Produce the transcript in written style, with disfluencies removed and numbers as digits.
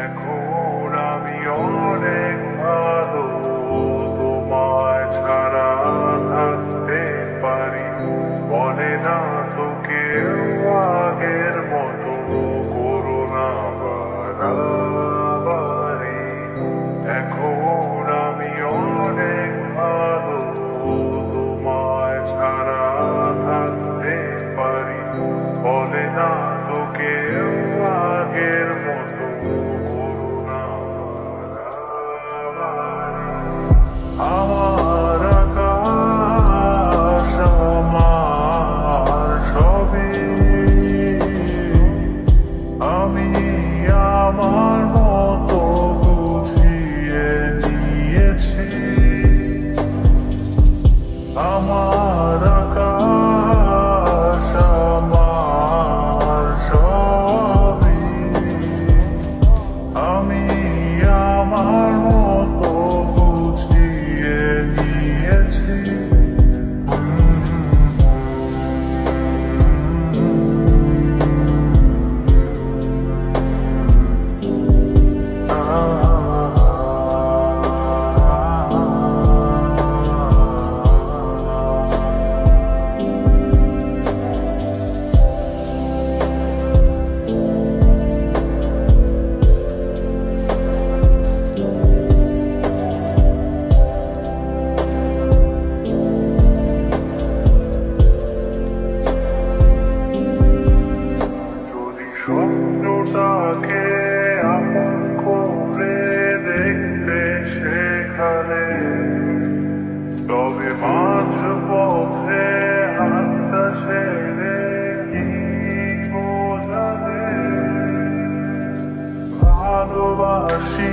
এখন আমি অনেক ভালো, তোমায় ছাড়া থাকতে পারি। বলে না তো কেউ আগের মতো করো না বাড়াবাড়ি। এখন আমি অনেক ভালো, তোমায় ছাড়া থাকতে পারি। বলে না তো কেউ আগের মতো করো না বাড়াবাড়ি। আমার আকাশ আমার সবই, আমি আমার মতো বুঝিয়ে নিয়েছি। আমার আকাশ আমার সবই, আমি আমার মতো বুঝিয়ে নিয়েছি। স্বপ্নটাকে আপন করে দেখতে সেখানে, তবে মাঝ পথে হাতটা ছেড়ে কি বোঝাবে। ভালোবাসি